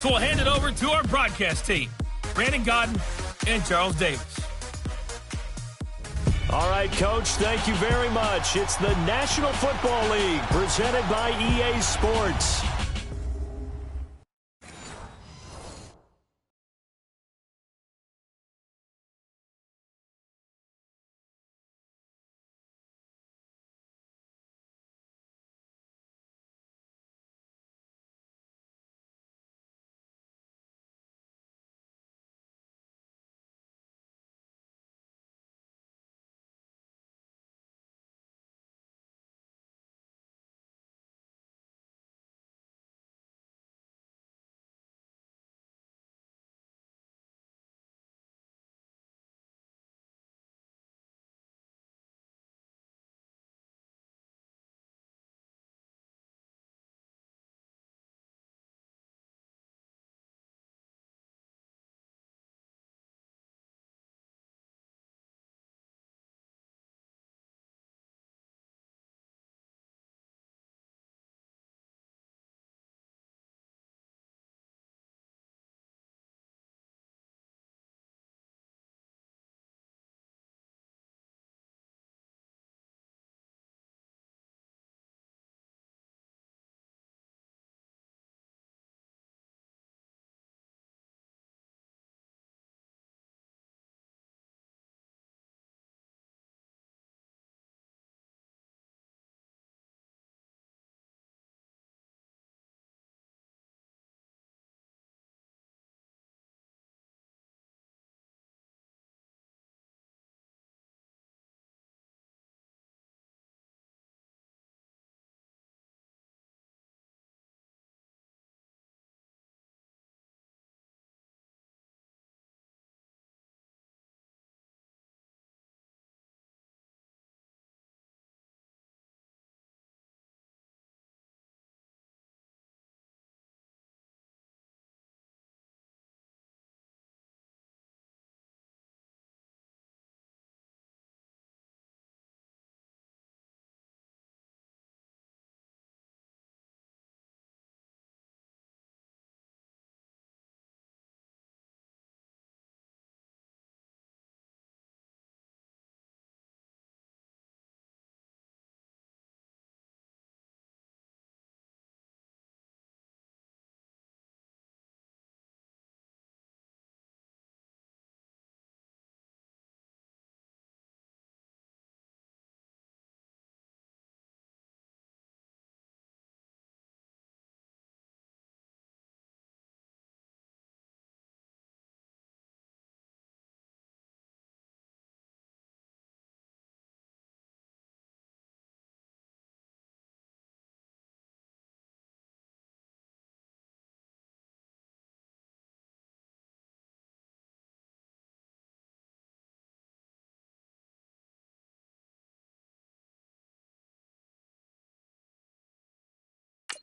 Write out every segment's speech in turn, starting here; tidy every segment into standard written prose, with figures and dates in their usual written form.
So we'll hand it over to our broadcast team, Brandon Gaudin and Charles Davis. All right, Coach, thank you very much. It's the National Football League presented by EA Sports.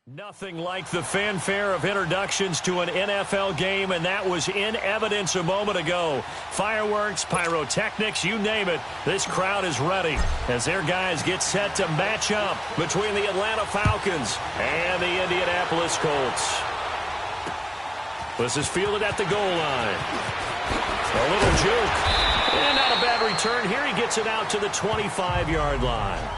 Nothing like the fanfare of introductions to an NFL game, and that was in evidence a moment ago. Fireworks, pyrotechnics, you name it. This crowd is ready as their guys get set to match up between the Atlanta Falcons and the Indianapolis Colts. This is fielded at the goal line. A little juke. And not a bad return here. He gets it out to the 25-yard line.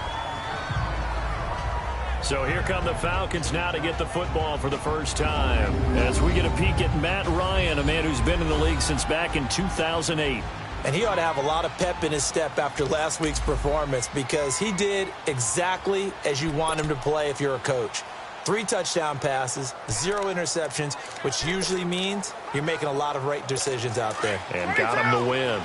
So here come the Falcons now to get the football for the first time. As we get a peek at Matt Ryan, a man who's been in the league since back in 2008. And he ought to have a lot of pep in his step after last week's performance because he did exactly as you want him to play if you're a coach. 3 touchdown passes, 0 interceptions, which usually means you're making a lot of right decisions out there. And got him to win.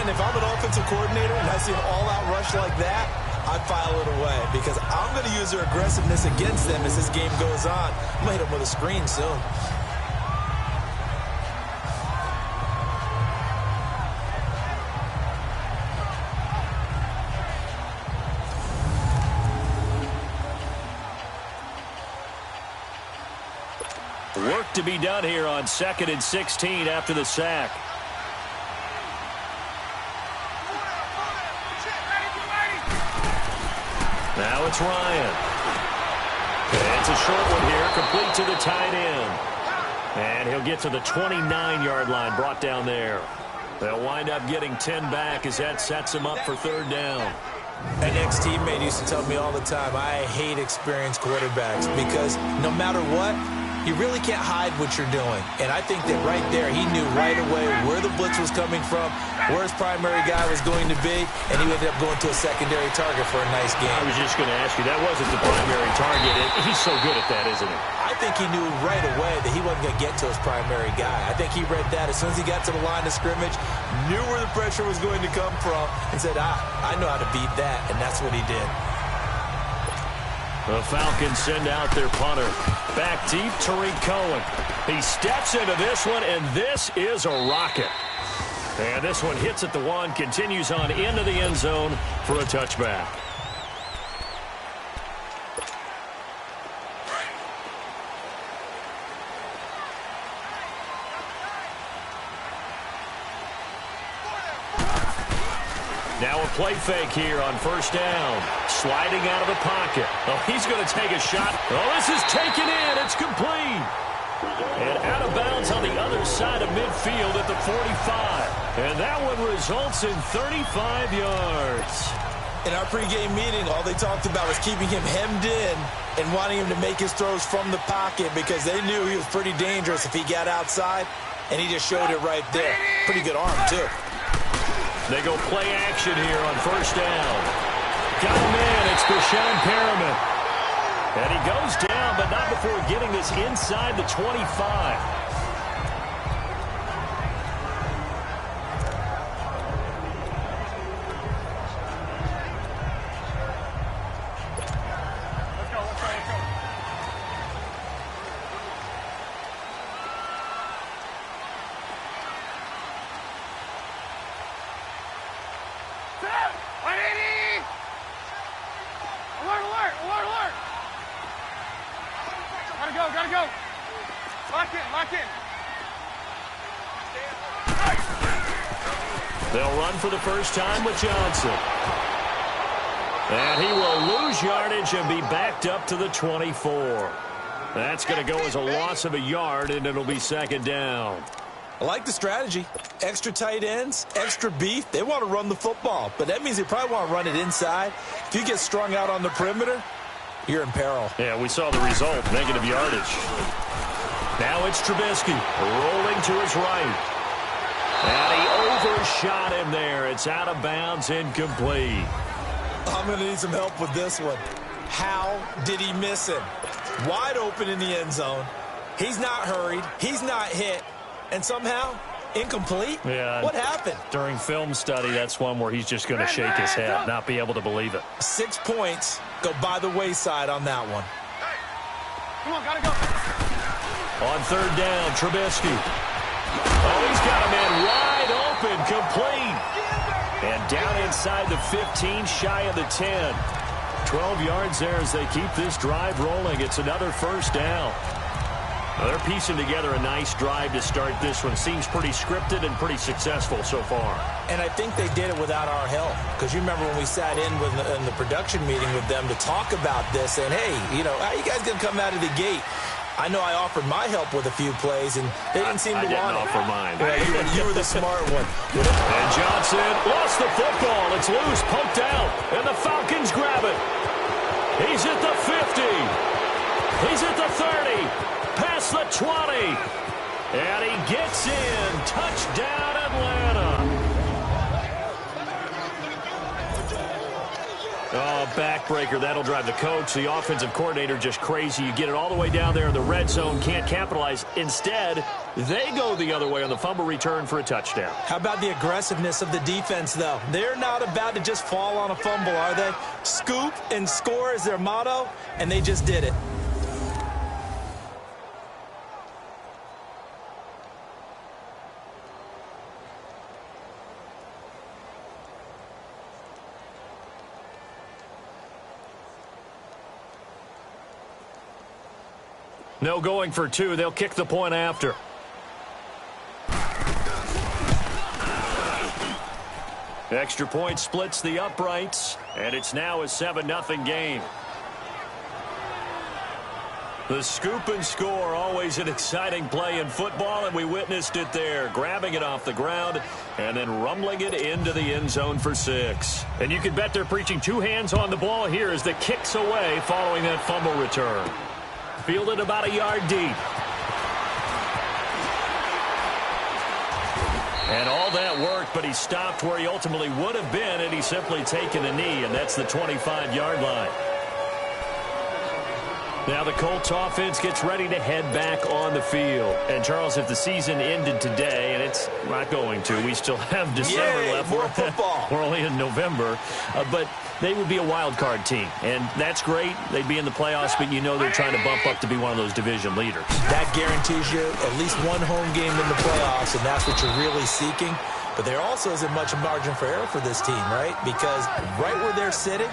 If I'm an offensive coordinator and I see an all-out rush like that, I file it away because I'm going to use their aggressiveness against them as this game goes on. I'm going to hit them with a screen soon. Work to be done here on 2nd and 16 after the sack. Now it's Ryan. It's a short one here, complete to the tight end. And he'll get to the 29-yard line, brought down there. They'll wind up getting 10 back as that sets them up for 3rd down. An ex-teammate used to tell me all the time, I hate experienced quarterbacks because no matter what, you really can't hide what you're doing. And I think that right there, he knew right away where the blitz was coming from, where his primary guy was going to be, and he ended up going to a secondary target for a nice game. I was just going to ask you, that wasn't the primary target. He's so good at that, isn't he? I think he knew right away that he wasn't going to get to his primary guy. I think he read that as soon as he got to the line of scrimmage, knew where the pressure was going to come from, and said, I know how to beat that, and that's what he did. The Falcons send out their punter. Back deep, Tariq Cohen. He steps into this one, and this is a rocket. And this one hits at the 1, continues on into the end zone for a touchback. Now a play fake here on 1st down. Sliding out of the pocket. Oh, he's going to take a shot. Oh, this is taken in. It's complete. And out of bounds on the other side of midfield at the 45. And that one results in 35 yards. In our pregame meeting, all they talked about was keeping him hemmed in and wanting him to make his throws from the pocket because they knew he was pretty dangerous if he got outside, and he just showed it right there. Pretty good arm, too. They go play action here on 1st down. Got him in. It's Breshad Perriman. And he goes down, but not before getting this inside the 25. Gotta go. Lock in. They'll run for the first time with Johnson. And he will lose yardage and be backed up to the 24. That's going to go as a loss of a yard, and it'll be 2nd down. I like the strategy. Extra tight ends, extra beef. They want to run the football, but that means they probably want to run it inside. If you get strung out on the perimeter, you're in peril. Yeah, we saw the result, negative yardage. Now it's Trubisky rolling to his right. And he overshot him there. It's out of bounds, incomplete. I'm going to need some help with this one. How did he miss him? Wide open in the end zone. He's not hurried. He's not hit. And somehow, incomplete? Yeah. What happened? During film study, that's one where he's just going to shake his head, not be able to believe it. 6 points go by the wayside on that one. Come on, gotta go. On 3rd down, Trubisky. Oh, he's got a man wide open, complete. And down inside the 15, shy of the 10. 12 yards there as they keep this drive rolling. It's another 1st down. Now they're piecing together a nice drive to start this one. Seems pretty scripted and pretty successful so far. And I think they did it without our help. Because you remember when we sat in the production meeting with them to talk about this, and hey, how you guys going to come out of the gate? I know I offered my help with a few plays, and they didn't seem to want it. I didn't offer mine. Yeah, you were the smart one. And Johnson lost the football. It's loose, poked out, and the Falcons grab it. He's at the 50. He's at the 30. Past the 20. And he gets in. Touchdown, Atlanta. Oh, backbreaker. That'll drive the coach, the offensive coordinator, just crazy. You get it all the way down there in the red zone, can't capitalize. Instead, they go the other way on the fumble return for a touchdown. How about the aggressiveness of the defense, though? They're not about to just fall on a fumble, are they? Scoop and score is their motto, and they just did it. No going for two. They'll kick the point after. Extra point splits the uprights, and it's now a 7-0 game. The scoop and score, always an exciting play in football, and we witnessed it there, grabbing it off the ground and then rumbling it into the end zone for 6. And you can bet they're preaching two hands on the ball here as the kick's away following that fumble return. Fielded about a yard deep. And all that worked, but he stopped where he ultimately would have been had he simply taken a knee, and that's the 25-yard line. Now the Colts offense gets ready to head back on the field. And, Charles, if the season ended today, and it's not going to, we still have December left. More football. We're only in November. But they would be a wild card team. And that's great. They'd be in the playoffs, but you know they're trying to bump up to be one of those division leaders. That guarantees you at least one home game in the playoffs, and that's what you're really seeking. But there also isn't much margin for error for this team, right? Because right where they're sitting,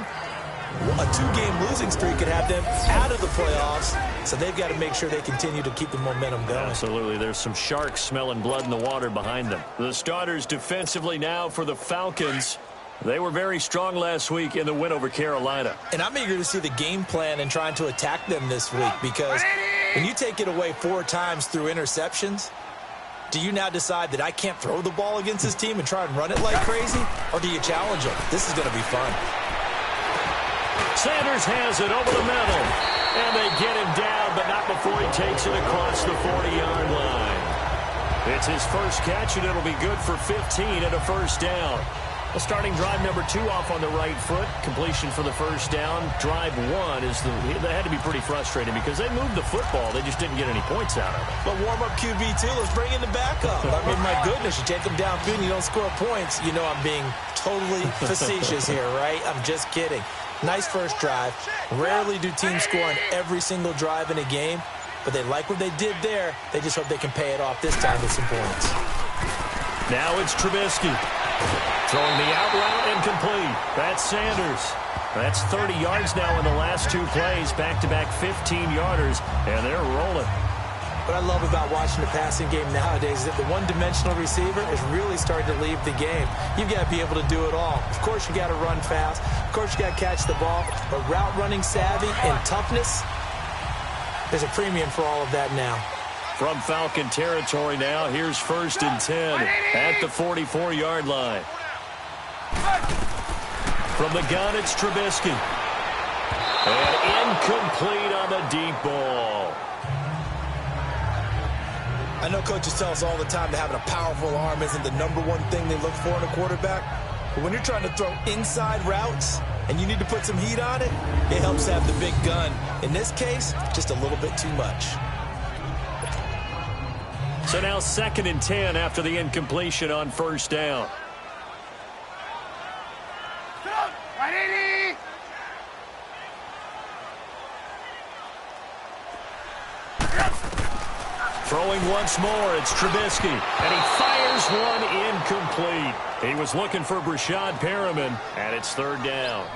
a 2-game losing streak could have them out of the playoffs, so they've got to make sure they continue to keep the momentum going. Absolutely. There's some sharks smelling blood in the water behind them. The starters defensively now for the Falcons. They were very strong last week in the win over Carolina. And I'm eager to see the game plan and trying to attack them this week, because when you take it away 4 times through interceptions, do you now decide that I can't throw the ball against this team and try and run it like crazy? Or do you challenge them? This is going to be fun. Sanders has it over the middle. And they get him down, but not before he takes it across the 40-yard line. It's his first catch, and it'll be good for 15 and a first down. A starting drive number 2 off on the right foot. Completion for the first down. Drive 1 is that had to be pretty frustrating because they moved the football. They just didn't get any points out of it. But warm-up QB2, let's bring in the backup. I mean, my goodness, you take them downfield and you don't score points. You know I'm being totally facetious here, right? I'm just kidding. Nice first drive. Rarely do teams score on every single drive in a game, but they like what they did there. They just hope they can pay it off this time with some points. Now it's Trubisky. Throwing the out route incomplete. That's Sanders. That's 30 yards now in the last 2 plays. Back-to-back 15-yarders, and they're rolling. What I love about watching the passing game nowadays is that the one-dimensional receiver is really starting to leave the game. You've got to be able to do it all. Of course, you got to run fast. Of course, you got to catch the ball. But route running savvy and toughness, there's a premium for all of that now. From Falcon territory now, here's 1st and 10 at the 44-yard line. From the gun, it's Trubisky. And incomplete on the deep ball. I know coaches tell us all the time that having a powerful arm isn't the #1 thing they look for in a quarterback. But when you're trying to throw inside routes and you need to put some heat on it, it helps have the big gun. In this case, just a little bit too much. So now 2nd and 10 after the incompletion on 1st down. Throwing once more, it's Trubisky, and he fires one incomplete. He was looking for Brashad Perriman, and it's 3rd down.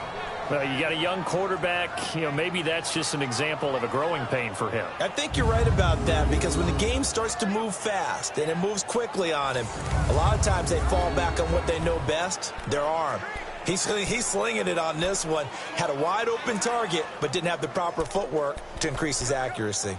Well, you got a young quarterback, maybe that's just an example of a growing pain for him. I think you're right about that, because when the game starts to move fast and it moves quickly on him, a lot of times they fall back on what they know best, their arm. He's slinging it on this one. Had a wide open target, but didn't have the proper footwork to increase his accuracy.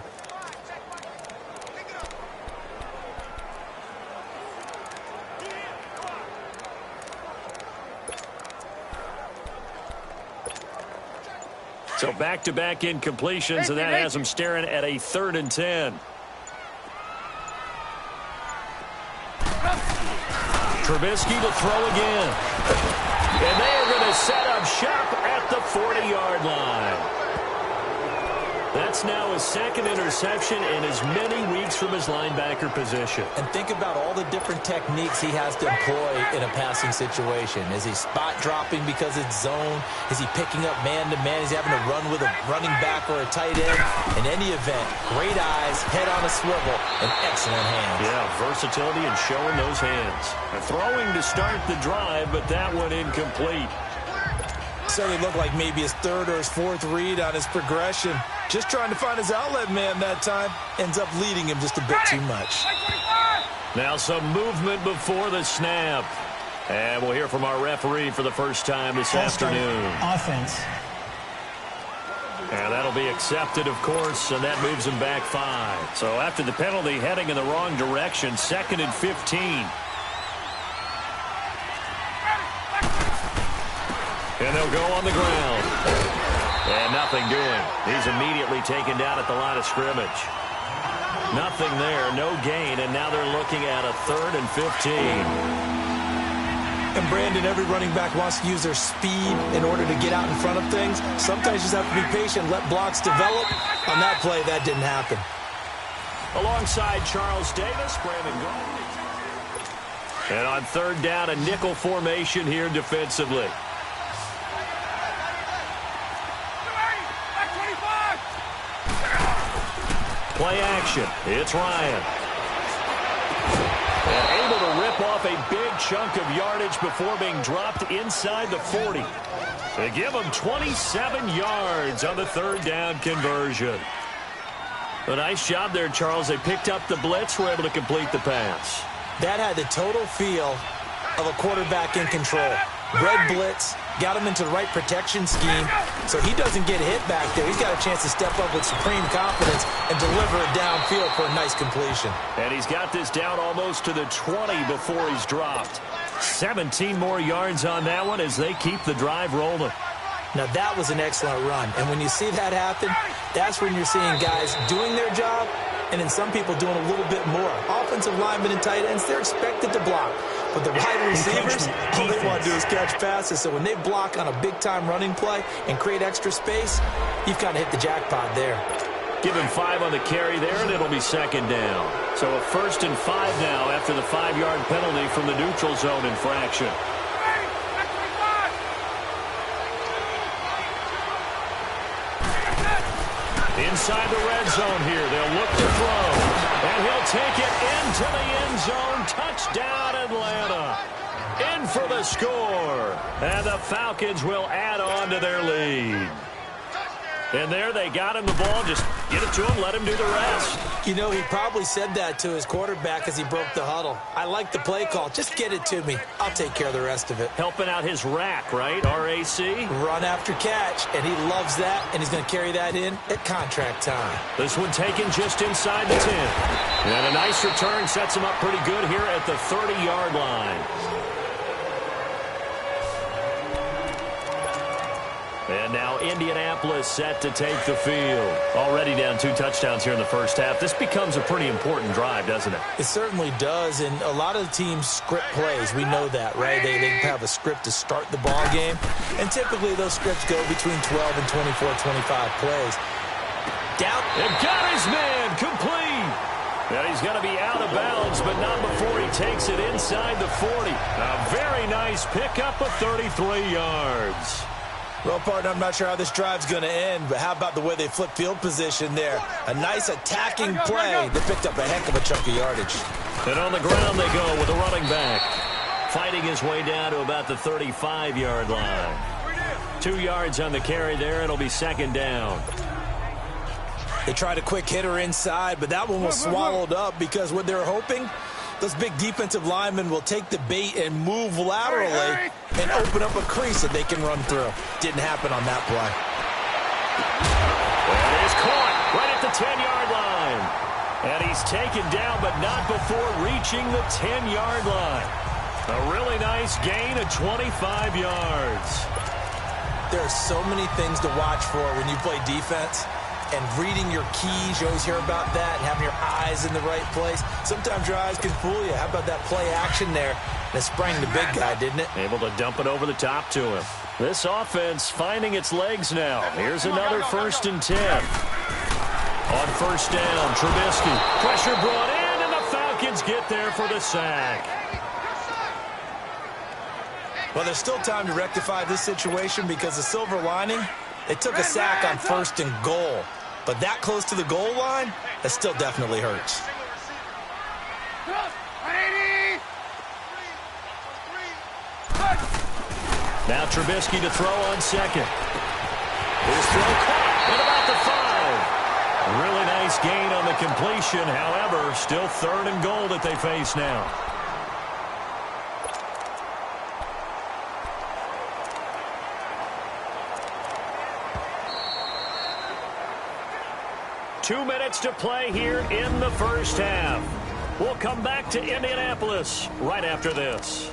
So back-to-back incompletions, and that has them staring at a 3rd and 10. Trubisky to throw again. And they are going to set up shop at the 40-yard line. That's now his 2nd interception in as many weeks from his linebacker position. And think about all the different techniques he has to employ in a passing situation. Is he spot dropping because it's zone? Is he picking up man-to-man? Is he having to run with a running back or a tight end? In any event, great eyes, head on a swivel, and excellent hands. Yeah, versatility and showing those hands. And throwing to start the drive, but that one incomplete. Certainly looked like maybe his third or his fourth read on his progression. Just trying to find his outlet man that time. Ends up leading him just a bit too much. Now some movement before the snap. And we'll hear from our referee for the first time this afternoon. Offense. And that'll be accepted, of course, and that moves him back 5. So after the penalty, heading in the wrong direction, 2nd and 15. And they'll go on the ground. And nothing doing. He's immediately taken down at the line of scrimmage. Nothing there, no gain, and now they're looking at a 3rd and 15. And Brandon, every running back wants to use their speed in order to get out in front of things. Sometimes you just have to be patient, let blocks develop. On that play, that didn't happen. Alongside Charles Davis, Brandon Gault. And on 3rd down, a nickel formation here defensively. Play action. It's Ryan. And able to rip off a big chunk of yardage before being dropped inside the 40. They give him 27 yards on the 3rd down conversion. A nice job there, Charles. They picked up the blitz, were able to complete the pass. That had the total feel of a quarterback in control. Red blitz, got him into the right protection scheme, so he doesn't get hit back there. He's got a chance to step up with supreme confidence and deliver it downfield for a nice completion. And he's got this down almost to the 20 before he's dropped. 17 more yards on that one as they keep the drive rolling. Now, that was an excellent run, and when you see that happen, that's when you're seeing guys doing their job and then some people doing a little bit more. Offensive linemen and tight ends, they're expected to block. But the wide receivers, all they want to do is catch passes. So when they block on a big-time running play and create extra space, you've kind of hit the jackpot there. Give him 5 on the carry there, and it'll be 2nd down. So a 1st and 5 now after the 5-yard penalty from the neutral zone infraction. Inside the red zone here, they'll look to throw. And he'll take it into the end zone. Touchdown, Atlanta. In for the score. And the Falcons will add on to their lead. And there they got him the ball. Just get it to him, let him do the rest. You know, he probably said that to his quarterback as he broke the huddle. I like the play call. Just get it to me. I'll take care of the rest of it. Helping out his rack, right? R-A-C? Run after catch, and he loves that, and he's going to carry that in at contract time. This one taken just inside the 10. And a nice return sets him up pretty good here at the 30-yard line. And now Indianapolis set to take the field. Already down 2 touchdowns here in the first half. This becomes a pretty important drive, doesn't it? It certainly does, and a lot of the teams script plays. We know that, right? They have a script to start the ball game, and typically those scripts go between 12 and 24, 25 plays. Down. They've got his man complete. And he's going to be out of bounds, but not before he takes it inside the 40. A very nice pickup of 33 yards. Well, partner, I'm not sure how this drive's going to end, but how about the way they flip field position there? A nice attacking play that picked up a heck of a chunk of yardage. And on the ground they go with a running back. Fighting his way down to about the 35-yard line. 2 yards on the carry there. It'll be 2nd down. They tried a quick hitter inside, but that one was swallowed up because what they're hoping, those big defensive linemen will take the bait and move laterally and open up a crease that they can run through. Didn't happen on that play. That is caught right at the 10-yard line. And he's taken down, but not before reaching the 10-yard line. A really nice gain of 25 yards. There are so many things to watch for when you play defense. And reading your keys, you always hear about that, and having your eyes in the right place. Sometimes your eyes can fool you. How about that play action there? And it sprang the big guy, didn't it? Able to dump it over the top to him. This offense finding its legs now. Here's another 1st and 10. On 1st down, Trubisky. Pressure brought in, and the Falcons get there for the sack. Well, there's still time to rectify this situation because the silver lining, they took a sack on 1st and goal. But that close to the goal line, that still definitely hurts. Now Trubisky to throw on second. His throw caught at about the 5. Really nice gain on the completion. However, still 3rd and goal that they face now. Two minutes to play here in the first half. We'll come back to Indianapolis right after this.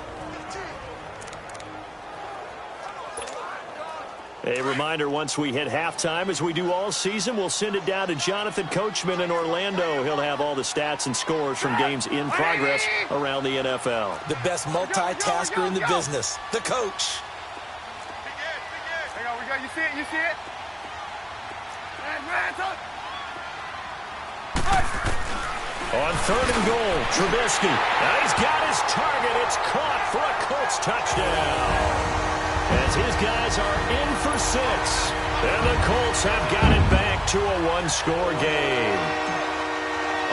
A reminder, once we hit halftime, as we do all season, we'll send it down to Jonathan Coachman in Orlando. He'll have all the stats and scores from games in progress around the NFL. The best multitasker in the business, the coach. Hang on, we got, you see it, you see it? Man, talk. On 3rd and goal, Trubisky. Now he's got his target. It's caught for a Colts touchdown. As his guys are in for 6. And the Colts have got it back to a 1-score game.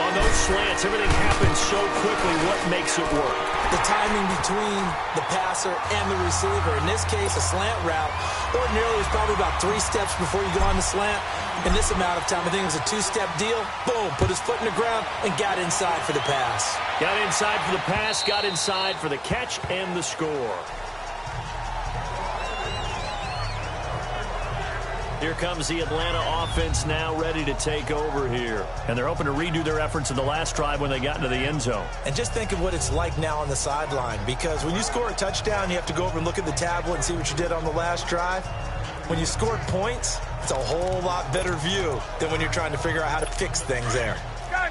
On those slants, everything happens so quickly. What makes it work? The timing between the passer and the receiver. In this case, a slant route. Ordinarily, it's probably about 3 steps before you go on the slant. In this amount of time, I think it was a 2-step deal. Boom, put his foot in the ground and got inside for the pass. Got inside for the pass, got inside for the catch and the score. Here comes the Atlanta offense now ready to take over here. And they're hoping to redo their efforts in the last drive when they got into the end zone. And just think of what it's like now on the sideline, because when you score a touchdown, you have to go over and look at the tablet and see what you did on the last drive. When you scored points, it's a whole lot better view than when you're trying to figure out how to fix things there. Gun.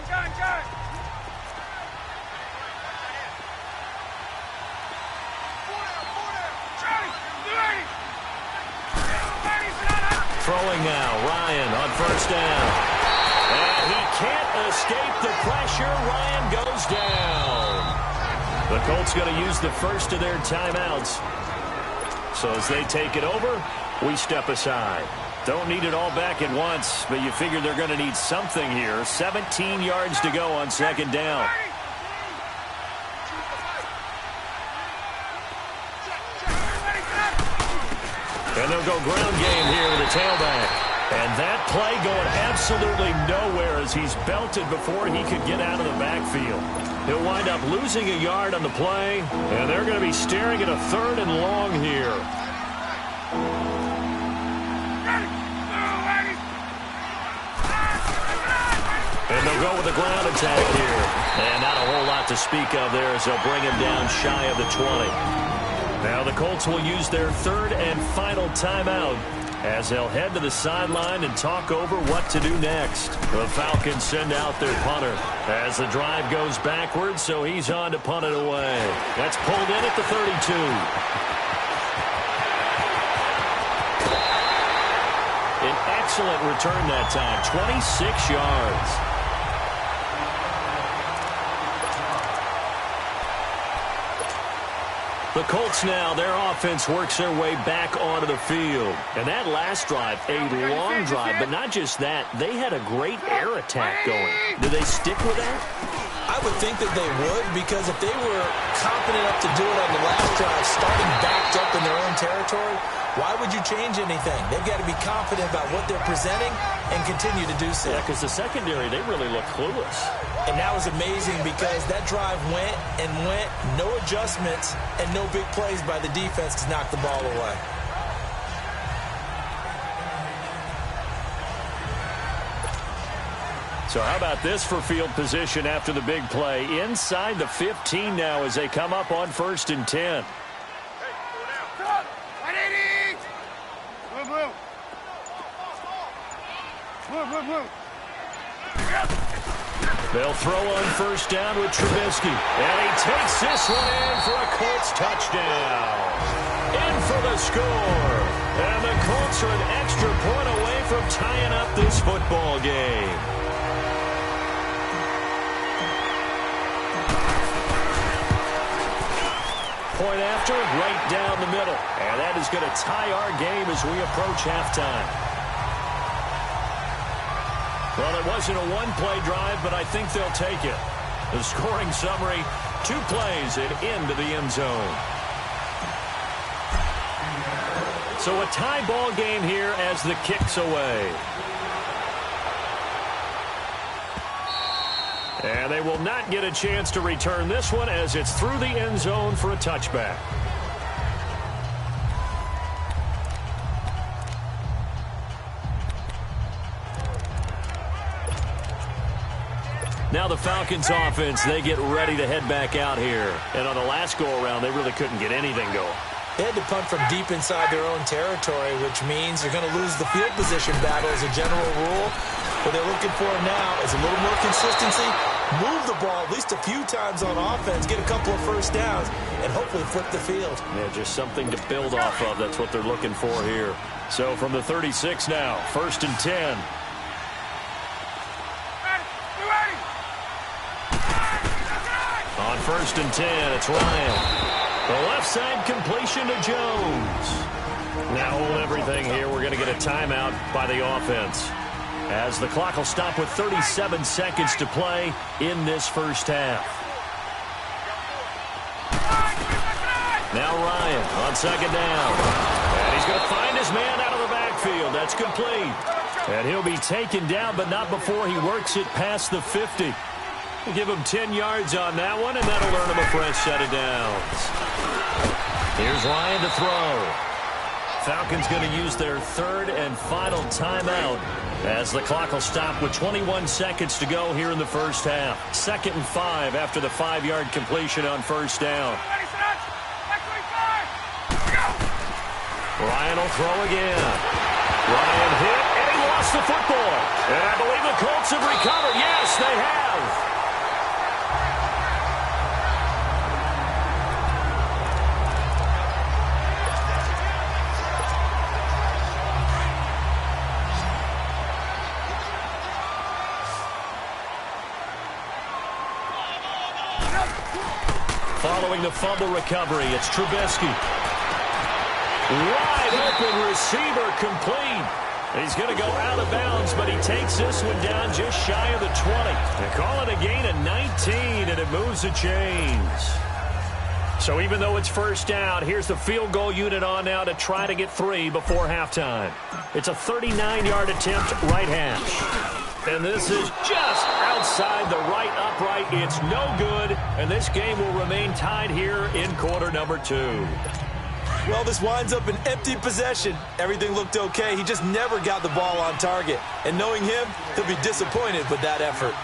Throwing now, Ryan on 1st down. And he can't escape the pressure. Ryan goes down. The Colts going to use the first of their timeouts. So as they take it over, we step aside. Don't need it all back at once, but you figure they're going to need something here. 17 yards to go on 2nd down. And they'll go ground game here with a tailback. And that play going absolutely nowhere as he's belted before he could get out of the backfield. He'll wind up losing a yard on the play, and they're going to be staring at a 3rd and long here. And they'll go with a ground attack here. And not a whole lot to speak of there as they'll bring him down shy of the 20. Now the Colts will use their 3rd and final timeout as they'll head to the sideline and talk over what to do next. The Falcons send out their punter as the drive goes backwards, so he's on to punt it away. That's pulled in at the 32. An excellent return that time, 26 yards. The Colts now, their offense works their way back onto the field. And that last drive, a long drive, but not just that. They had a great air attack going. Do they stick with that? I would think that they would, because if they were confident enough to do it on the last drive, starting backed up in their own territory, why would you change anything? They've got to be confident about what they're presenting and continue to do so. Yeah, because the secondary, they really look clueless. And that was amazing because that drive went and went, no adjustments, and no big plays by the defense to knock the ball away. So how about this for field position after the big play? Inside the 15 now as they come up on 1st and 10. They'll throw on 1st down with Trubisky. And he takes this one in for a Colts touchdown. In for the score. And the Colts are an extra point away from tying up this football game. Point after, right down the middle. And that is going to tie our game as we approach halftime. Well, it wasn't a one-play drive, but I think they'll take it. The scoring summary, 2 plays and into the end zone. So a tie ball game here as the kick's away. And they will not get a chance to return this one as it's through the end zone for a touchback. Now the Falcons offense, they get ready to head back out here. And on the last go-around, they really couldn't get anything going. They had to punt from deep inside their own territory, which means you're going to lose the field position battle as a general rule. What they're looking for now is a little more consistency, move the ball at least a few times on offense, get a couple of first downs, and hopefully flip the field. Yeah, just something to build off of. That's what they're looking for here. So from the 36 now, 1st and 10. On 1st and 10, it's Ryan. The left side completion to Jones. Now hold everything here. We're going to get a timeout by the offense, as the clock will stop with 37 seconds to play in this first half. Now Ryan on 2nd down. And he's going to find his man out of the backfield. That's complete. And he'll be taken down, but not before he works it past the 50. We'll give him 10 yards on that one, and that'll earn him a fresh set of downs. Here's Ryan to throw. Falcons going to use their 3rd and final timeout as the clock will stop with 21 seconds to go here in the first half. 2nd and 5 after the 5-yard completion on 1st down. Ryan will throw again. Ryan hit, and he lost the football. And I believe the Colts have recovered. Yes, they have. Following the fumble recovery, it's Trubisky. Wide open receiver, complete. He's going to go out of bounds, but he takes this one down just shy of the 20. They call it a gain of 19, and it moves the chains. So even though it's 1st down, here's the field goal unit on now to try to get 3 before halftime. It's a 39-yard attempt, right hash. And this is just outside the right upright. It's no good, and this game will remain tied here in quarter number 2. Well, this winds up an empty possession. Everything looked okay. He just never got the ball on target. And knowing him, he'll be disappointed with that effort.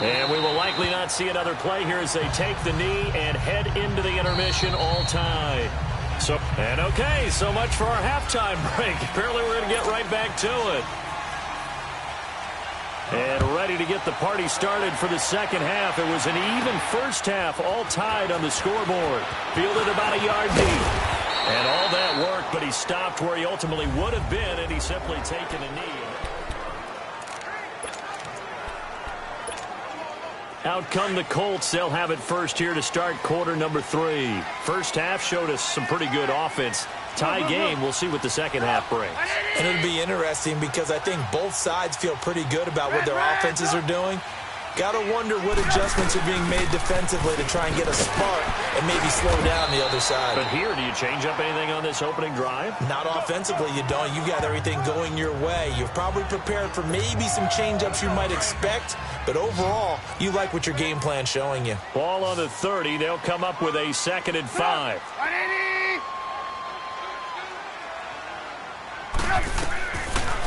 And we will likely not see another play here as they take the knee and head into the intermission all tied. So much for our halftime break. Apparently we're going to get right back to it. And ready to get the party started for the second half. It was an even first half, all tied on the scoreboard. Fielded about a yard deep. And all that work, but he stopped where he ultimately would have been, and he's simply taken a knee. Out come the Colts. They'll have it first here to start quarter number 3. First half showed us some pretty good offense. Tie game. We'll see what the second half brings. And it'll be interesting because I think both sides feel pretty good about what their offenses are doing. Got to wonder what adjustments are being made defensively to try and get a spark and maybe slow down the other side. But here, do you change up anything on this opening drive? Not offensively, you don't. You've got everything going your way. You've probably prepared for maybe some change-ups you might expect, but overall, you like what your game plan's showing you. Ball on the 30. They'll come up with a 2nd and 5.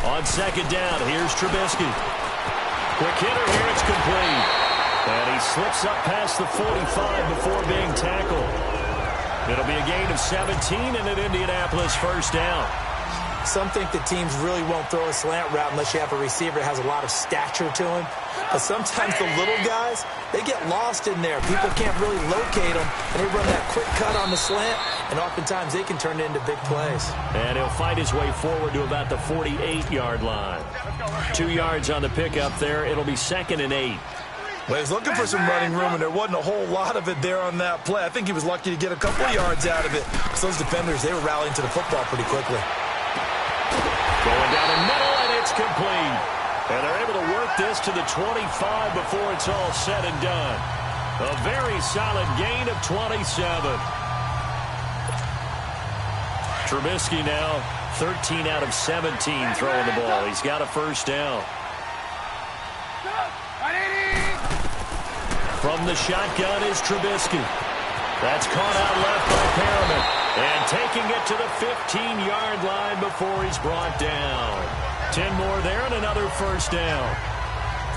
On 2nd down, here's Trubisky. Quick hitter here, it's complete. And he slips up past the 45 before being tackled. It'll be a gain of 17 and an Indianapolis 1st down. Some think that teams really won't throw a slant route unless you have a receiver that has a lot of stature to him. But sometimes the little guys, they get lost in there. People can't really locate them, and they run that quick cut on the slant, and oftentimes they can turn it into big plays. And he'll fight his way forward to about the 48-yard line. 2 yards on the pickup there. It'll be 2nd and 8. Well, he's looking for some running room, and there wasn't a whole lot of it there on that play. I think he was lucky to get a couple of yards out of it. So those defenders, they were rallying to the football pretty quickly. Going down the middle, and it's complete. And they're able to work this to the 25 before it's all said and done. A very solid gain of 27. Trubisky now 13 out of 17 throwing the ball. He's got a first down. From the shotgun is Trubisky. That's caught out left by Perriman. And taking it to the 15-yard line before he's brought down. 10 more there and another first down.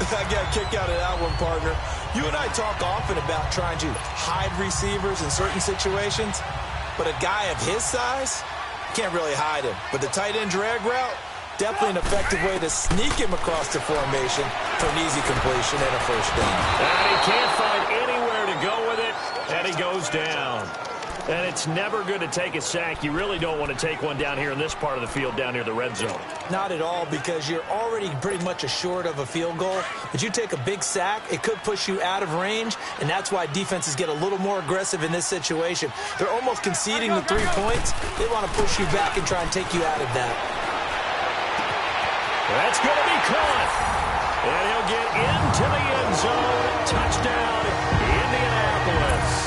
I got a kick out of that one, partner. You and I talk often about trying to hide receivers in certain situations, but a guy of his size, can't really hide him. But the tight end drag route, definitely an effective way to sneak him across the formation for an easy completion and a first down. And he can't find anywhere to go with it, and he goes down. And it's never good to take a sack. You really don't want to take one down here in this part of the field, down near the red zone. Not at all, because you're already pretty much assured of a field goal. But you take a big sack, it could push you out of range, and that's why defenses get a little more aggressive in this situation. They're almost conceding the 3 points. They want to push you back and try and take you out of that. That's going to be caught. And he'll get into the end zone. Touchdown, Indianapolis.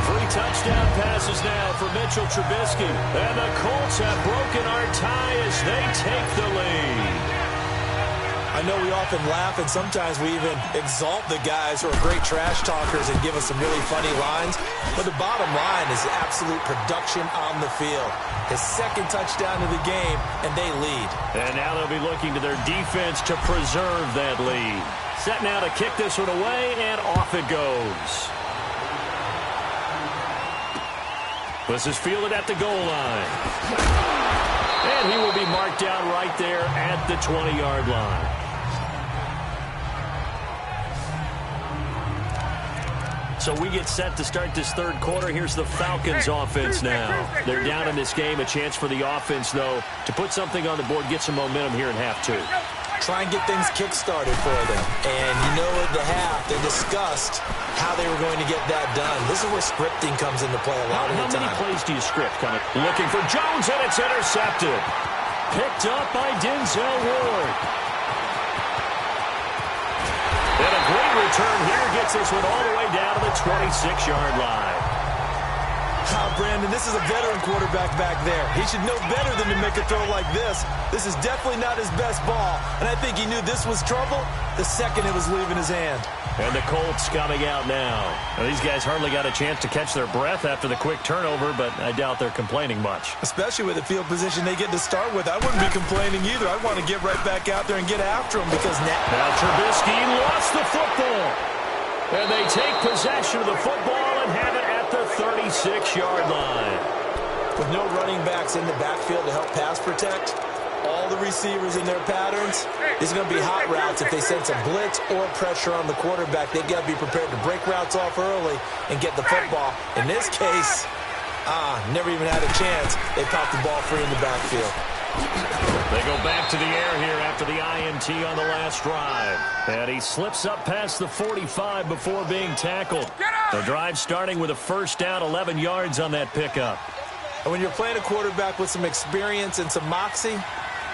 3 touchdown passes now for Mitchell Trubisky. And the Colts have broken our tie as they take the lead. I know we often laugh, and sometimes we even exalt the guys who are great trash talkers and give us some really funny lines. But the bottom line is absolute production on the field. His second touchdown of the game, and they lead. And now they'll be looking to their defense to preserve that lead. Set now to kick this one away, and off it goes. This is fielded at the goal line. And he will be marked down right there at the 20-yard line. So we get set to start this third quarter. Here's the Falcons offense now. They're down in this game. A chance for the offense, though, to put something on the board, get some momentum here in half two. Try and get things kick-started for them. And you know at the half, they discussed how they were going to get that done. This is where scripting comes into play a lot of the time. How many plays do you script? Looking for Jones, and it's intercepted. Picked up by Denzel Ward. And a great return here gets this one all the way down to the 26-yard line. Brandon, this is a veteran quarterback back there. He should know better than to make a throw like this. This is definitely not his best ball, and I think he knew this was trouble the second it was leaving his hand. And the Colts coming out now. These guys hardly got a chance to catch their breath after the quick turnover, but I doubt they're complaining much. Especially with the field position they get to start with. I wouldn't be complaining either. I'd want to get right back out there and get after him because now Trubisky lost the football. And they take possession of the football and have it at the 36-yard line. With no running backs in the backfield to help pass protect, all the receivers in their patterns, these are going to be hot routes. If they sense a blitz or pressure on the quarterback, they've got to be prepared to break routes off early and get the football. In this case, never even had a chance. They popped the ball free in the backfield. They go back to the air here after the INT on the last drive. And he slips up past the 45 before being tackled. The drive starting with a first down, 11 yards on that pickup. And when you're playing a quarterback with some experience and some moxie,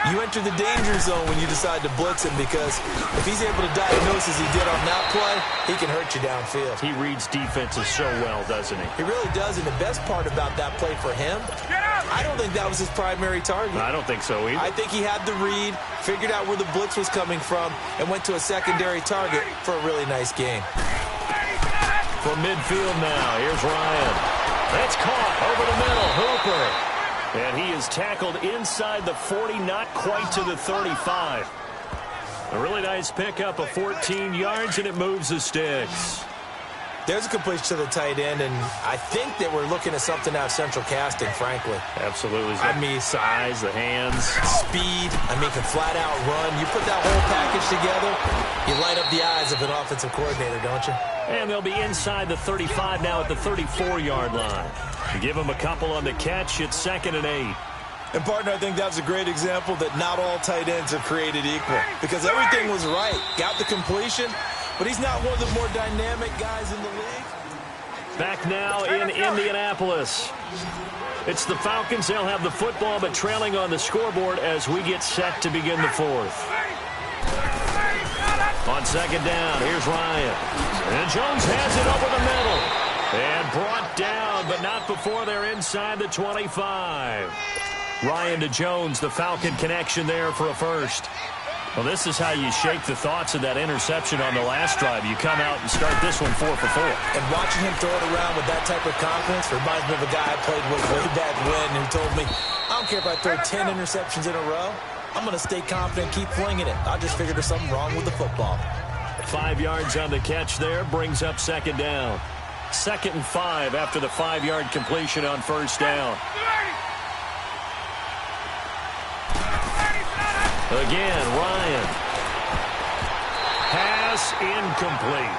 you enter the danger zone when you decide to blitz him, because if he's able to diagnose as he did on that play, he can hurt you downfield. He reads defenses so well, doesn't he? He really does, and the best part about that play for him, I don't think that was his primary target. I don't think so either. I think he had the read, figured out where the blitz was coming from, and went to a secondary target for a really nice game. From midfield now, here's Ryan. That's caught over the middle. Hooper. And he is tackled inside the 40, not quite to the 35. A really nice pickup of 14 yards, and it moves the sticks. There's a completion to the tight end, and I think that we're looking at something out of Central Casting, frankly. Absolutely. I mean, size, the hands. Speed. Can flat out run. You put that whole package together, you light up the eyes of an offensive coordinator, don't you? And they'll be inside the 35 now at the 34-yard line. Give him a couple on the catch. It's 2nd and 8. And, partner, I think that's a great example that not all tight ends are created equal, because everything was right. Got the completion, but he's not one of the more dynamic guys in the league. Back now in Indianapolis. It's the Falcons. They'll have the football, but trailing on the scoreboard as we get set to begin the fourth. On 2nd down, here's Ryan. And Jones has it over the middle. And brought down down, but not before they're inside the 25. Ryan to Jones, the Falcon connection there for a first. Well, this is how you shake the thoughts of that interception on the last drive. You come out and start this one 4 for 4. And watching him throw it around with that type of confidence reminds me of a guy I played with way back when who told me, I don't care if I throw 10 interceptions in a row. I'm going to stay confident, keep flinging it. I just figured there's something wrong with the football. 5 yards on the catch there, brings up second down. 2nd and 5 after the 5-yard completion on first down. Again, Ryan. Pass incomplete.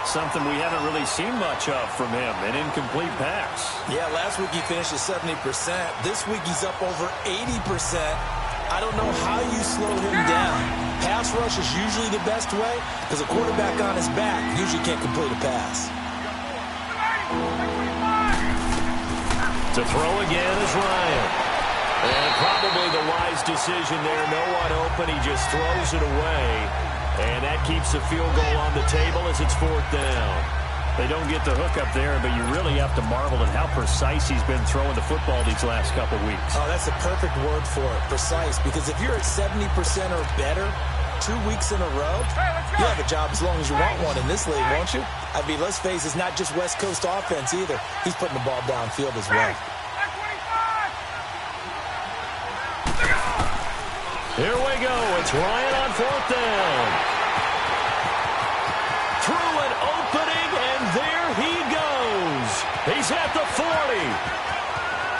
Something we haven't really seen much of from him, an incomplete pass. Yeah, last week he finished at 70%. This week he's up over 80%. I don't know how you slow him down. Pass rush is usually the best way because a quarterback on his back usually can't complete a pass. To throw again is Ryan. And probably the wise decision there. No one open. He just throws it away. And that keeps the field goal on the table as it's 4th down. They don't get the hook up there, but you really have to marvel at how precise he's been throwing the football these last couple weeks. Oh, that's the perfect word for it, precise. Because if you're at 70% or better 2 weeks in a row, you have a job as long as you want one in this league, won't you? I mean, let's face it, it's not just West Coast offense either. He's putting the ball downfield as well. Here we go. It's Ryan on 4th down. Through an opening, and there he goes. He's at the 40,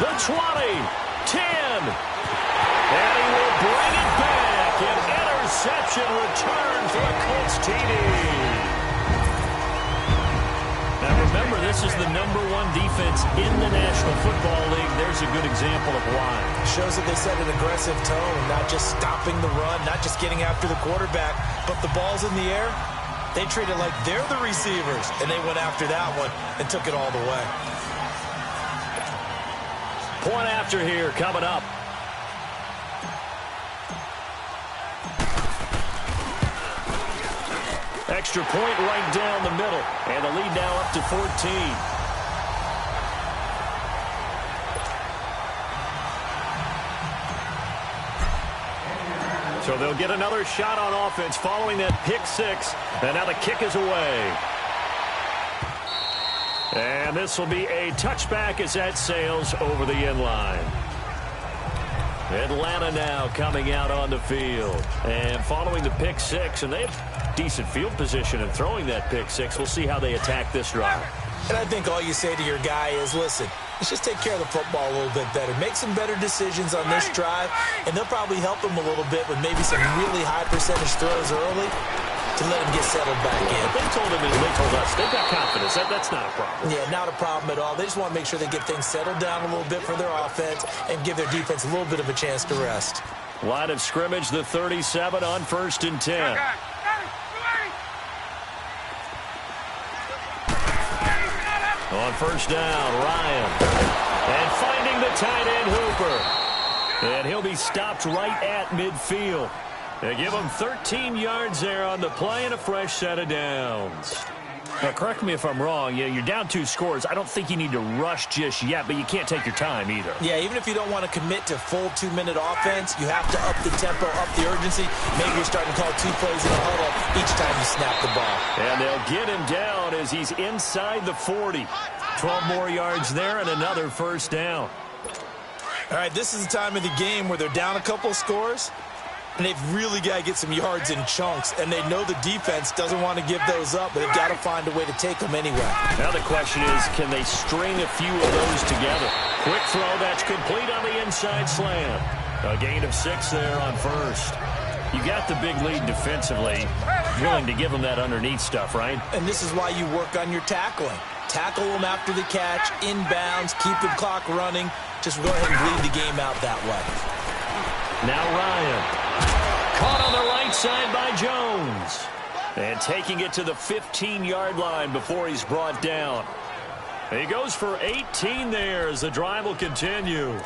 the 20, 10. And he will bring it back. An interception return for a Colts TD. Now remember, this is the #1 defense in the National Football League. There's a good example of why. Shows that they set an aggressive tone, not just stopping the run, not just getting after the quarterback, but the ball's in the air. They treat it like they're the receivers, and they went after that one and took it all the way. Point after here coming up. Extra point right down the middle. And the lead now up to 14. So they'll get another shot on offense following that pick 6. And now the kick is away. And this will be a touchback as that sails over the end line. Atlanta now coming out on the field. And following the pick 6, and they have decent field position in throwing that pick 6. We'll see how they attack this drive. And I think all you say to your guy is, listen, let's just take care of the football a little bit better. Make some better decisions on this drive, and they'll probably help him a little bit with maybe some really high percentage throws early to let him get settled back in. They told him, and they told us, they've got confidence. That's not a problem. Yeah, not a problem at all. They just want to make sure they get things settled down a little bit for their offense and give their defense a little bit of a chance to rest. Line of scrimmage, the 37 on 1st and 10. On first down, Ryan. And finding the tight end, Hooper. And he'll be stopped right at midfield. They give him 13 yards there on the play and a fresh set of downs. Now, correct me if I'm wrong. Yeah, you're down 2 scores. I don't think you need to rush just yet, but you can't take your time either. Yeah, even if you don't want to commit to full 2-minute offense, you have to up the tempo, up the urgency. Maybe you're starting to call 2 plays in a huddle each time you snap the ball. And they'll get him down as he's inside the 40. 12 more yards there and another first down. All right, this is the time of the game where they're down a couple of scores, and they've really got to get some yards in chunks, and they know the defense doesn't want to give those up, but they've got to find a way to take them anyway. Now the question is, can they string a few of those together? Quick throw, that's complete on the inside slant. A gain of 6 there on first. You got the big lead defensively, willing to give them that underneath stuff, right? And this is why you work on your tackling. Tackle them after the catch, inbounds, keep the clock running. Just go ahead and bleed the game out that way. Now Ryan. Caught on the right side by Jones. And taking it to the 15-yard line before he's brought down. He goes for 18 there as the drive will continue.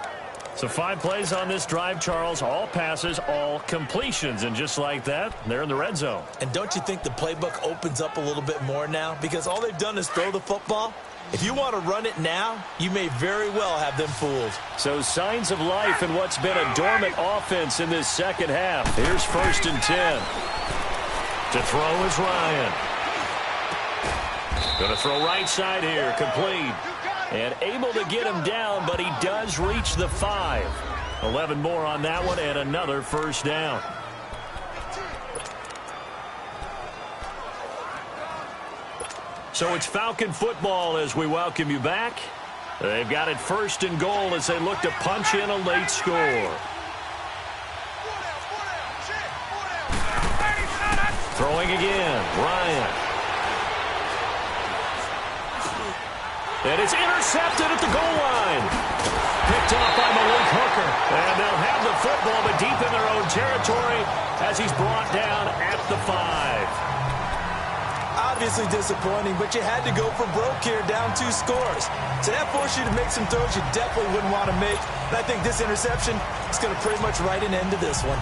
So 5 plays on this drive, Charles. All passes, all completions. And just like that, they're in the red zone. And don't you think the playbook opens up a little bit more now? Because all they've done is throw the football. If you want to run it now, you may very well have them fooled. So signs of life in what's been a dormant offense in this second half. Here's 1st and 10. To throw is Ryan. Going to throw right side here, complete. And able to get him down, but he does reach the 5. 11 more on that one and another 1st down. So it's Falcon football as we welcome you back. They've got it 1st and goal as they look to punch in a late score. Throwing again, Ryan. And it's intercepted at the goal line. Picked off by Malik Hooker. And they'll have the football, but deep in their own territory as he's brought down at the 5. Obviously disappointing, but you had to go for broke here, down 2 scores. So that forced you to make some throws you definitely wouldn't want to make. And I think this interception is going to pretty much write an end to this one.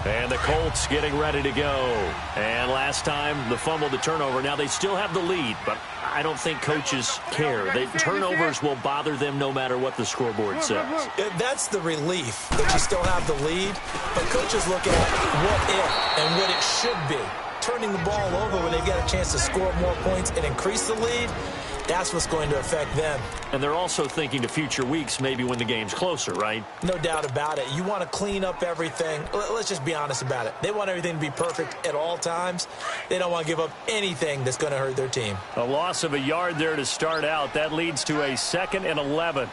And the Colts getting ready to go. And last time, the fumble, the turnover. Now, they still have the lead, but I don't think coaches care. The turnovers will bother them no matter what the scoreboard says. That's the relief that you still have the lead. But coaches look at what if and what it should be. Turning the ball over when they've got a chance to score more points and increase the lead, that's what's going to affect them. And they're also thinking to future weeks, maybe when the game's closer, right? No doubt about it. You want to clean up everything. Let's just be honest about it. They want everything to be perfect at all times. They don't want to give up anything that's going to hurt their team. A loss of a yard there to start out. That leads to a 2nd and 11.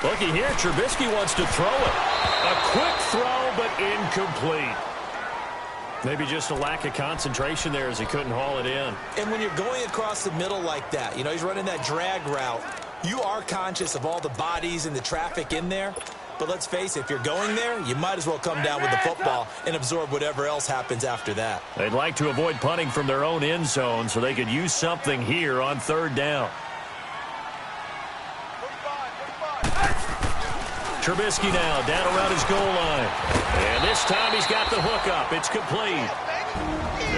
Looky here, Trubisky wants to throw it. A quick throw, but incomplete. Maybe just a lack of concentration there as he couldn't haul it in. And when you're going across the middle like that, you know, he's running that drag route, you are conscious of all the bodies and the traffic in there. But let's face it, if you're going there, you might as well come down with the football and absorb whatever else happens after that. They'd like to avoid punting from their own end zone so they could use something here on 3rd down. Trubisky now down around his goal line. And this time he's got the hook up. It's complete.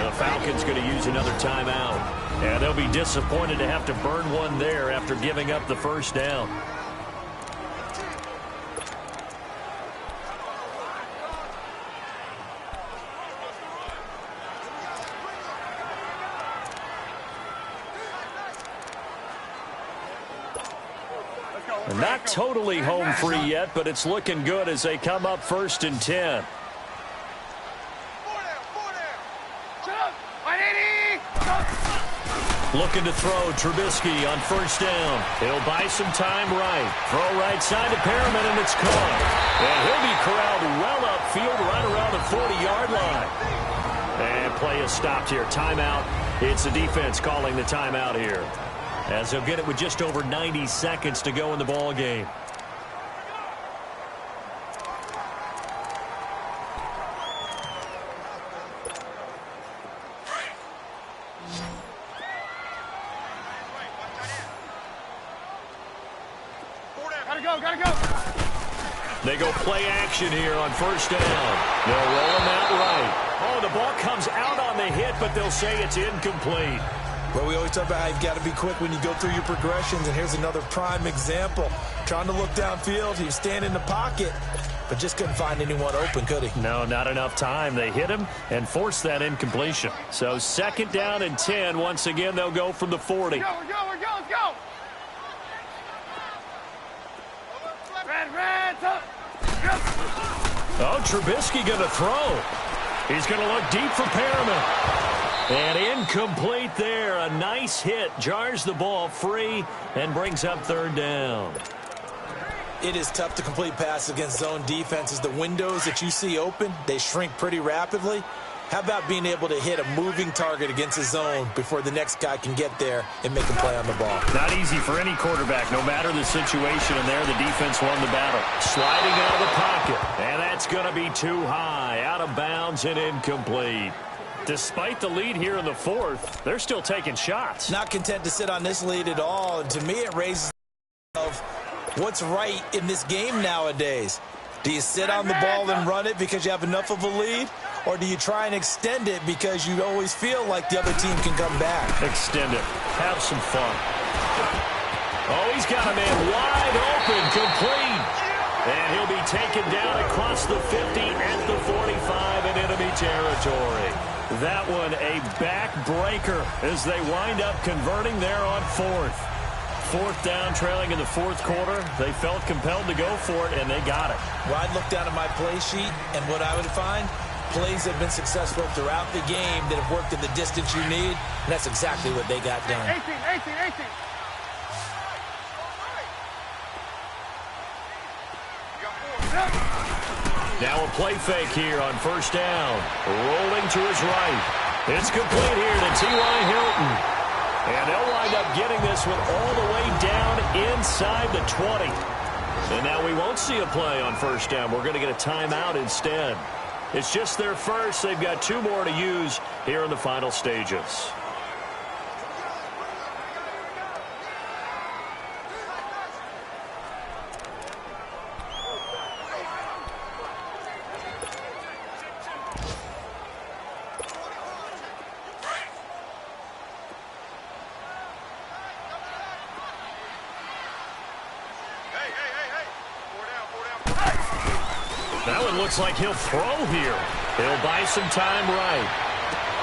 The Falcons going to use another timeout. And they'll be disappointed to have to burn one there after giving up the 1st down. Not totally home free yet, but it's looking good as they come up 1st and 10. Looking to throw Trubisky on 1st down. He'll buy some time right. Throw right side to Perriman, and it's caught. And he'll be corralled well upfield right around the 40-yard line. And play is stopped here. Timeout. It's the defense calling the timeout here, as they'll get it with just over 90 seconds to go in the ball game. Gotta go. They go play action here on 1st down. They'll roll him out right. Oh, the ball comes out on the hit, but they'll say it's incomplete. Well, we always talk about how you've got to be quick when you go through your progressions, and here's another prime example. Trying to look downfield, he was standing in the pocket, but just couldn't find anyone open, could he? No, not enough time. They hit him and forced that incompletion. So 2nd down and 10. Once again, they'll go from the 40. Let's go. Red, Oh, Trubisky going to throw. He's going to look deep for Perriman. And incomplete there. A nice hit. Jars the ball free and brings up 3rd down. It is tough to complete passes against zone defenses. The windows that you see open, they shrink pretty rapidly. How about being able to hit a moving target against a zone before the next guy can get there and make a play on the ball? Not easy for any quarterback, no matter the situation, and there the defense won the battle. Sliding out of the pocket, and that's going to be too high, out of bounds and incomplete. Despite the lead here in the fourth, they're still taking shots. Not content to sit on this lead at all. And to me, it raises of what's right in this game nowadays. Do you sit on the ball and run it because you have enough of a lead? Or do you try and extend it because you always feel like the other team can come back? Extend it. Have some fun. Oh, he's got a man wide open, complete. And he'll be taken down across the 50 at the 45 in enemy territory. That one a backbreaker as they wind up converting there on fourth. Fourth down, trailing in the fourth quarter. They felt compelled to go for it, and they got it. Well, I'd look down at my play sheet, and what I would find, plays have been successful throughout the game that have worked at the distance you need, and that's exactly what they got done. 18. Now a play fake here on first down. Rolling to his right. It's complete here to T.Y. Hilton. And they'll wind up getting this one all the way down inside the 20. And now we won't see a play on first down. We're going to get a timeout instead. It's just their first. They've got two more to use here in the final stages. That one looks like he'll throw here. He'll buy some time right.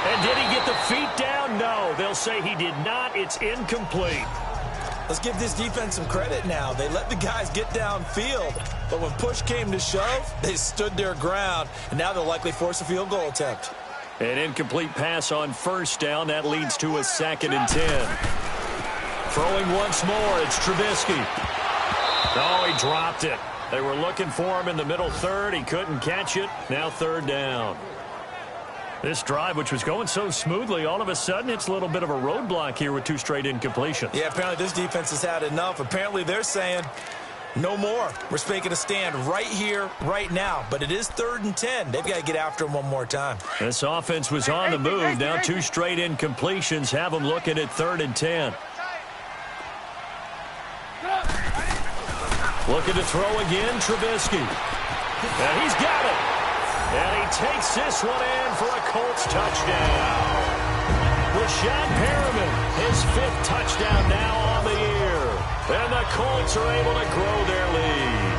And did he get the feet down? No. They'll say he did not. It's incomplete. Let's give this defense some credit now. They let the guys get downfield, but when push came to shove, they stood their ground, and now they'll likely force a field goal attempt. An incomplete pass on first down. That leads to a 2nd and 10. Throwing once more. It's Trubisky. Oh, he dropped it. They were looking for him in the middle third. He couldn't catch it. Now third down. This drive, which was going so smoothly, all of a sudden it's a little bit of a roadblock here with two straight incompletions. Yeah, apparently this defense has had enough. Apparently they're saying no more. We're making a stand right here, right now. But it is 3rd and 10. They've got to get after him one more time. This offense was on the move. Now two straight incompletions have them looking at 3rd and 10. Looking to throw again, Trubisky. And he's got it. And he takes this one in for a Colts touchdown. Rashad Perriman, his 5th touchdown now on the year. And the Colts are able to grow their lead.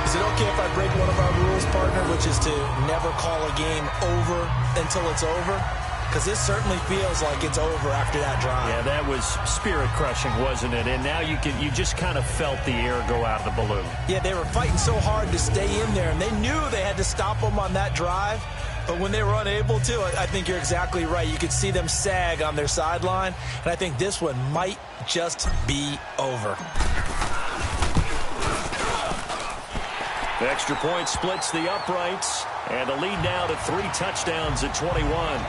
Is it okay if I break one of our rules, partner, which is to never call a game over until it's over? Because this certainly feels like it's over after that drive. Yeah, that was spirit-crushing, wasn't it? And now you just kind of felt the air go out of the balloon. Yeah, they were fighting so hard to stay in there, and they knew they had to stop them on that drive. But when they were unable to, I think you're exactly right. You could see them sag on their sideline, and I think this one might just be over. The extra point splits the uprights, and the lead now to 3 touchdowns at 21.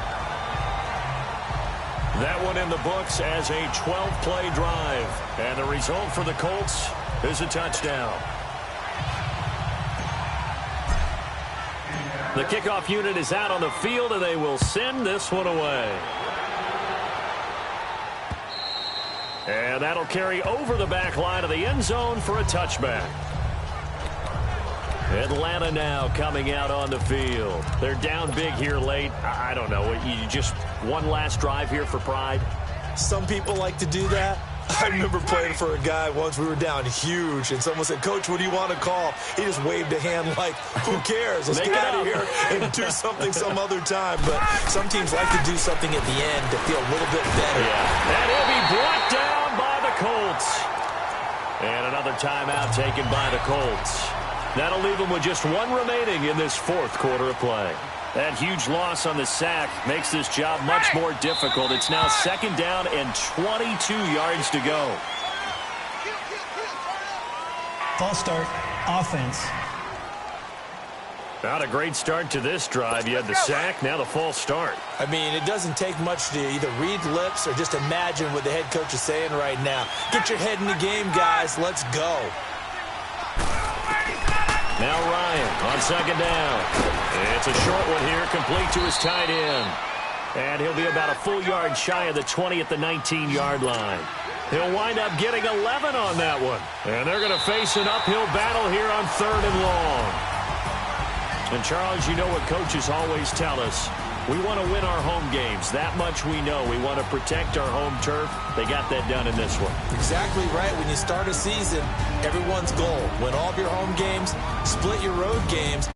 That one in the books as a 12-play drive. And the result for the Colts is a touchdown. The kickoff unit is out on the field, and they will send this one away. And that'll carry over the back line of the end zone for a touchback. Atlanta now coming out on the field. They're down big here late. I don't know. You just one last drive here for pride? Some people like to do that. I remember playing for a guy once. We were down huge, and someone said, "Coach, what do you want to call?" He just waved a hand like, "Who cares? Let's get out of here and do something some other time." But some teams like to do something at the end to feel a little bit better. Yeah, and he'll be brought down by the Colts. And another timeout taken by the Colts. That'll leave them with just one remaining in this fourth quarter of play. That huge loss on the sack makes this job much more difficult. It's now 2nd down and 22 yards to go. False start, offense. Not a great start to this drive. You had the sack, now the false start. I mean, it doesn't take much to either read lips or just imagine what the head coach is saying right now. Get your head in the game, guys. Let's go. Now Ryan on second down. It's a short one here, complete to his tight end. And he'll be about a full yard shy of the 20 at the 19-yard line. He'll wind up getting 11 on that one. And they're going to face an uphill battle here on 3rd and long. And, Charles, you know what coaches always tell us. We want to win our home games. That much we know. We want to protect our home turf. They got that done in this one. Exactly right. When you start a season, everyone's goal, win all of your home games, split your road games,